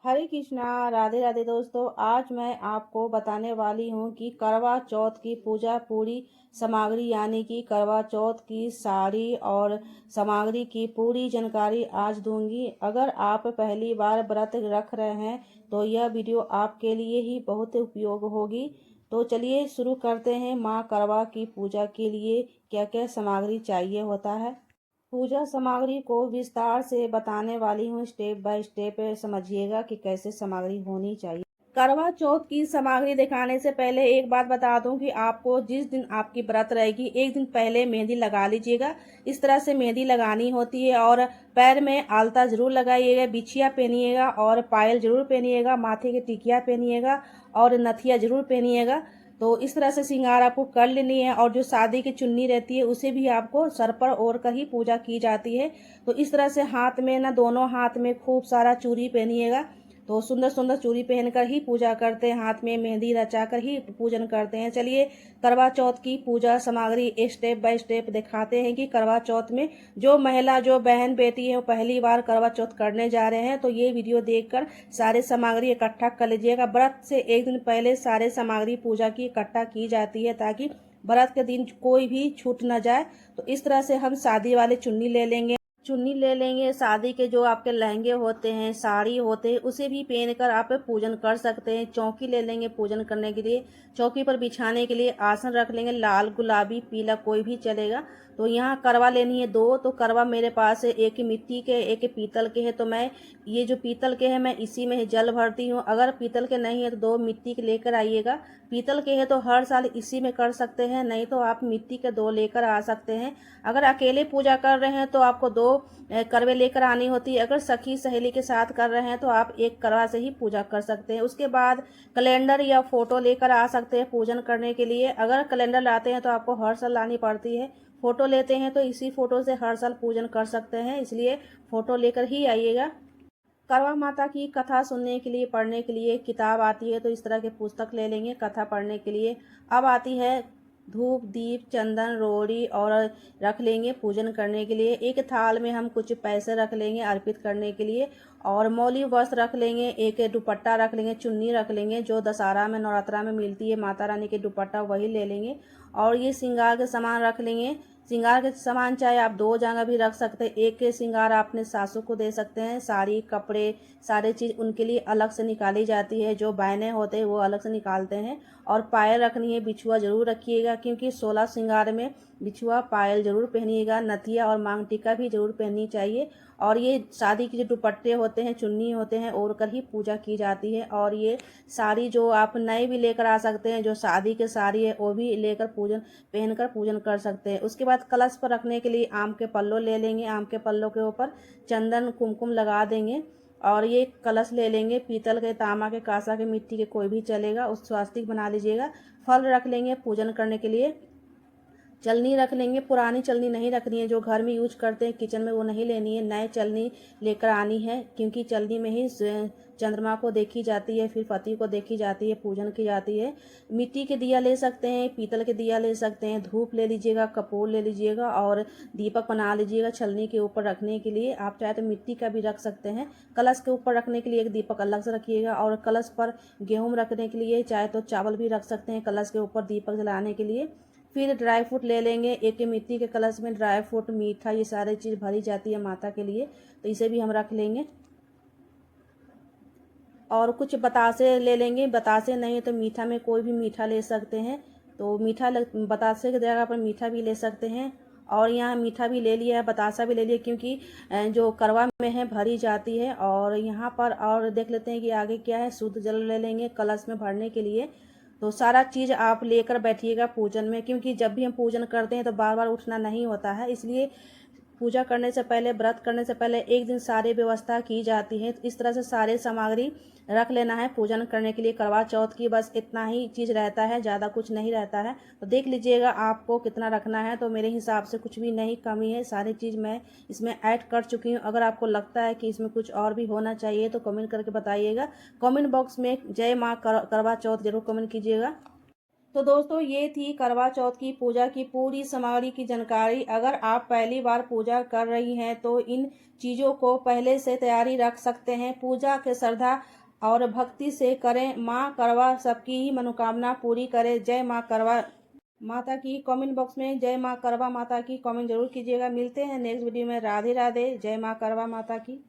हरे कृष्णा, राधे राधे दोस्तों। आज मैं आपको बताने वाली हूँ कि करवा चौथ की पूजा पूरी सामग्री यानी कि करवा चौथ की साड़ी और सामग्री की पूरी जानकारी आज दूंगी। अगर आप पहली बार व्रत रख रहे हैं तो यह वीडियो आपके लिए ही बहुत उपयोग होगी। तो चलिए शुरू करते हैं। माँ करवा की पूजा के लिए क्या क्या सामग्री चाहिए होता है। पूजा सामग्री को विस्तार से बताने वाली हूँ, स्टेप बाय स्टेप समझिएगा कि कैसे सामग्री होनी चाहिए। करवा चौथ की सामग्री दिखाने से पहले एक बात बता दूं कि आपको जिस दिन आपकी व्रत रहेगी एक दिन पहले मेहंदी लगा लीजिएगा। इस तरह से मेहंदी लगानी होती है और पैर में आलता जरूर लगाइएगा, बिछिया पहनिएगा और पायल जरूर पहनिएगा, माथे की टिकिया पहनिएगा और नथिया जरूर पहनिएगा। तो इस तरह से श्रृंगार आपको कर लेनी है। और जो शादी की चुन्नी रहती है उसे भी आपको सर पर ओढ़ कर ही पूजा की जाती है। तो इस तरह से हाथ में ना, दोनों हाथ में खूब सारा चूड़ी पहनिएगा। तो सुंदर सुंदर चूड़ी पहनकर ही पूजा करते हैं, हाथ में मेहंदी रचाकर ही पूजन करते हैं। चलिए करवा चौथ की पूजा सामग्री स्टेप बाय स्टेप दिखाते हैं कि करवा चौथ में जो महिला, जो बहन बेटी है वो पहली बार करवा चौथ करने जा रहे हैं तो ये वीडियो देखकर सारे सामग्री इकट्ठा कर लीजिएगा। व्रत से एक दिन पहले सारे सामग्री पूजा की इकट्ठा की जाती है ताकि व्रत के दिन कोई भी छूट न जाए। तो इस तरह से हम शादी वाले चुन्नी ले लेंगे, शादी के जो आपके लहंगे होते हैं, साड़ी होते हैं, उसे भी पहनकर आप पूजन कर सकते हैं। चौकी ले लेंगे पूजन करने के लिए। चौकी पर बिछाने के लिए आसन रख लेंगे, लाल गुलाबी पीला कोई भी चलेगा। तो यहाँ करवा लेनी है दो। तो करवा मेरे पास है, एक मिट्टी के एक पीतल के है। तो मैं ये जो पीतल के हैं मैं इसी में जल भरती हूँ। अगर पीतल के नहीं है तो दो मिट्टी के लेकर आइएगा। पीतल के है तो हर साल इसी में कर सकते हैं, नहीं तो आप मिट्टी के दो लेकर आ सकते हैं। अगर अकेले पूजा कर रहे हैं तो आपको दो करवे लेकर आनी होती है। अगर सखी सहेली के साथ कर रहे हैं तो आप एक करवा से ही पूजा कर सकते हैं। उसके बाद कैलेंडर या फोटो लेकर आ सकते हैं पूजन करने के लिए। अगर कैलेंडर लाते हैं तो आपको हर साल लानी पड़ती है। फोटो लेते हैं तो इसी फोटो से हर साल पूजन कर सकते हैं, इसलिए फोटो लेकर ही आइएगा। करवा माता की कथा सुनने के लिए, पढ़ने के लिए किताब आती है तो इस तरह के पुस्तक ले लेंगे कथा पढ़ने के लिए। अब आती है धूप दीप चंदन रोड़ी और रख लेंगे पूजन करने के लिए। एक थाल में हम कुछ पैसे रख लेंगे अर्पित करने के लिए और मौली वस्त्र रख लेंगे, एक दुपट्टा रख लेंगे, चुन्नी रख लेंगे जो दशहरा में नवरात्रा में मिलती है माता रानी के दुपट्टा, वही ले लेंगे। और ये श्रृंगार के सामान रख लेंगे। श्रृंगार के सामान चाहे आप दो जगह भी रख सकते हैं। एक के श्रृंगार आप अपने सासू को दे सकते हैं, साड़ी कपड़े सारे चीज़ उनके लिए अलग से निकाली जाती है। जो बहने होते हैं वो अलग से निकालते हैं। और पायल रखनी है, बिछुआ जरूर रखिएगा क्योंकि 16 श्रृंगार में बिछुआ पायल जरूर पहनिएगा। नथिया और मांग टीका भी जरूर पहननी चाहिए। और ये शादी के जो दुपट्टे होते हैं, चुन्नी होते हैं, ओढ़ कर ही पूजा की जाती है। और ये साड़ी जो आप नए भी लेकर आ सकते हैं, जो शादी की साड़ी है वो भी लेकर पहनकर पूजन कर सकते हैं। उसके बाद कलश पर रखने के लिए आम के पल्लो ले लेंगे। आम के पल्लो के ऊपर चंदन कुमकुम लगा देंगे। और ये कलश ले लेंगे, पीतल के, तांबा के, कांसा के, मिट्टी के कोई भी चलेगा, उस स्वास्तिक बना लीजिएगा। फल रख लेंगे पूजन करने के लिए। चलनी रख लेंगे, पुरानी चलनी नहीं रखनी है, जो घर में यूज करते हैं किचन में वो नहीं लेनी है, नए चलनी लेकर आनी है क्योंकि चलनी में ही चंद्रमा को देखी जाती है, फिर पति को देखी जाती है, पूजन की जाती है। मिट्टी के दिया ले सकते हैं, पीतल के दिया ले सकते हैं, धूप ले लीजिएगा, कपूर ले लीजिएगा और दीपक बना लीजिएगा छलनी के ऊपर रखने के लिए। आप चाहे तो मिट्टी का भी रख सकते हैं। कलश के ऊपर रखने के लिए एक दीपक अलग से रखिएगा। और कलश पर गेहूँ रखने के लिए चाहे तो चावल भी रख सकते हैं कलश के ऊपर दीपक जलाने के लिए। फिर ड्राई फ्रूट ले लेंगे। एक मिट्टी के कलश में ड्राई फ्रूट, मीठा, ये सारी चीज़ भरी जाती है माता के लिए, तो इसे भी हम रख लेंगे। और कुछ बतासे ले लेंगे। बतासे नहीं है तो मीठा में कोई भी मीठा ले सकते हैं। तो बतासे की जगह पर मीठा भी ले सकते हैं। और यहाँ मीठा भी ले लिया है, बतासा भी ले लिया क्योंकि जो करवा में है भरी जाती है। और यहाँ पर और देख लेते हैं कि आगे क्या है। शुद्ध जल ले लेंगे कलश में भरने के लिए। तो सारा चीज़ आप लेकर बैठिएगा पूजन में, क्योंकि जब भी हम पूजन करते हैं तो बार बार उठना नहीं होता है, इसलिए पूजा करने से पहले, व्रत करने से पहले एक दिन सारी व्यवस्था की जाती है। इस तरह से सारे सामग्री रख लेना है पूजन करने के लिए। करवा चौथ की बस इतना ही चीज़ रहता है, ज़्यादा कुछ नहीं रहता है। तो देख लीजिएगा आपको कितना रखना है। तो मेरे हिसाब से कुछ भी नहीं कमी है, सारी चीज़ मैं इसमें ऐड कर चुकी हूँ। अगर आपको लगता है कि इसमें कुछ और भी होना चाहिए तो कमेंट करके बताइएगा। कमेंट बॉक्स में जय माँ करवा चौथ जरूर कमेंट कीजिएगा। तो दोस्तों ये थी करवा चौथ की पूजा की पूरी सामग्री की जानकारी। अगर आप पहली बार पूजा कर रही हैं तो इन चीज़ों को पहले से तैयारी रख सकते हैं। पूजा के श्रद्धा और भक्ति से करें। माँ करवा सबकी ही मनोकामना पूरी करे। जय माँ करवा माता की। कमेंट बॉक्स में जय माँ करवा माता की कमेंट जरूर कीजिएगा। मिलते हैं नेक्स्ट वीडियो में। राधे राधे। जय माँ करवा माता की।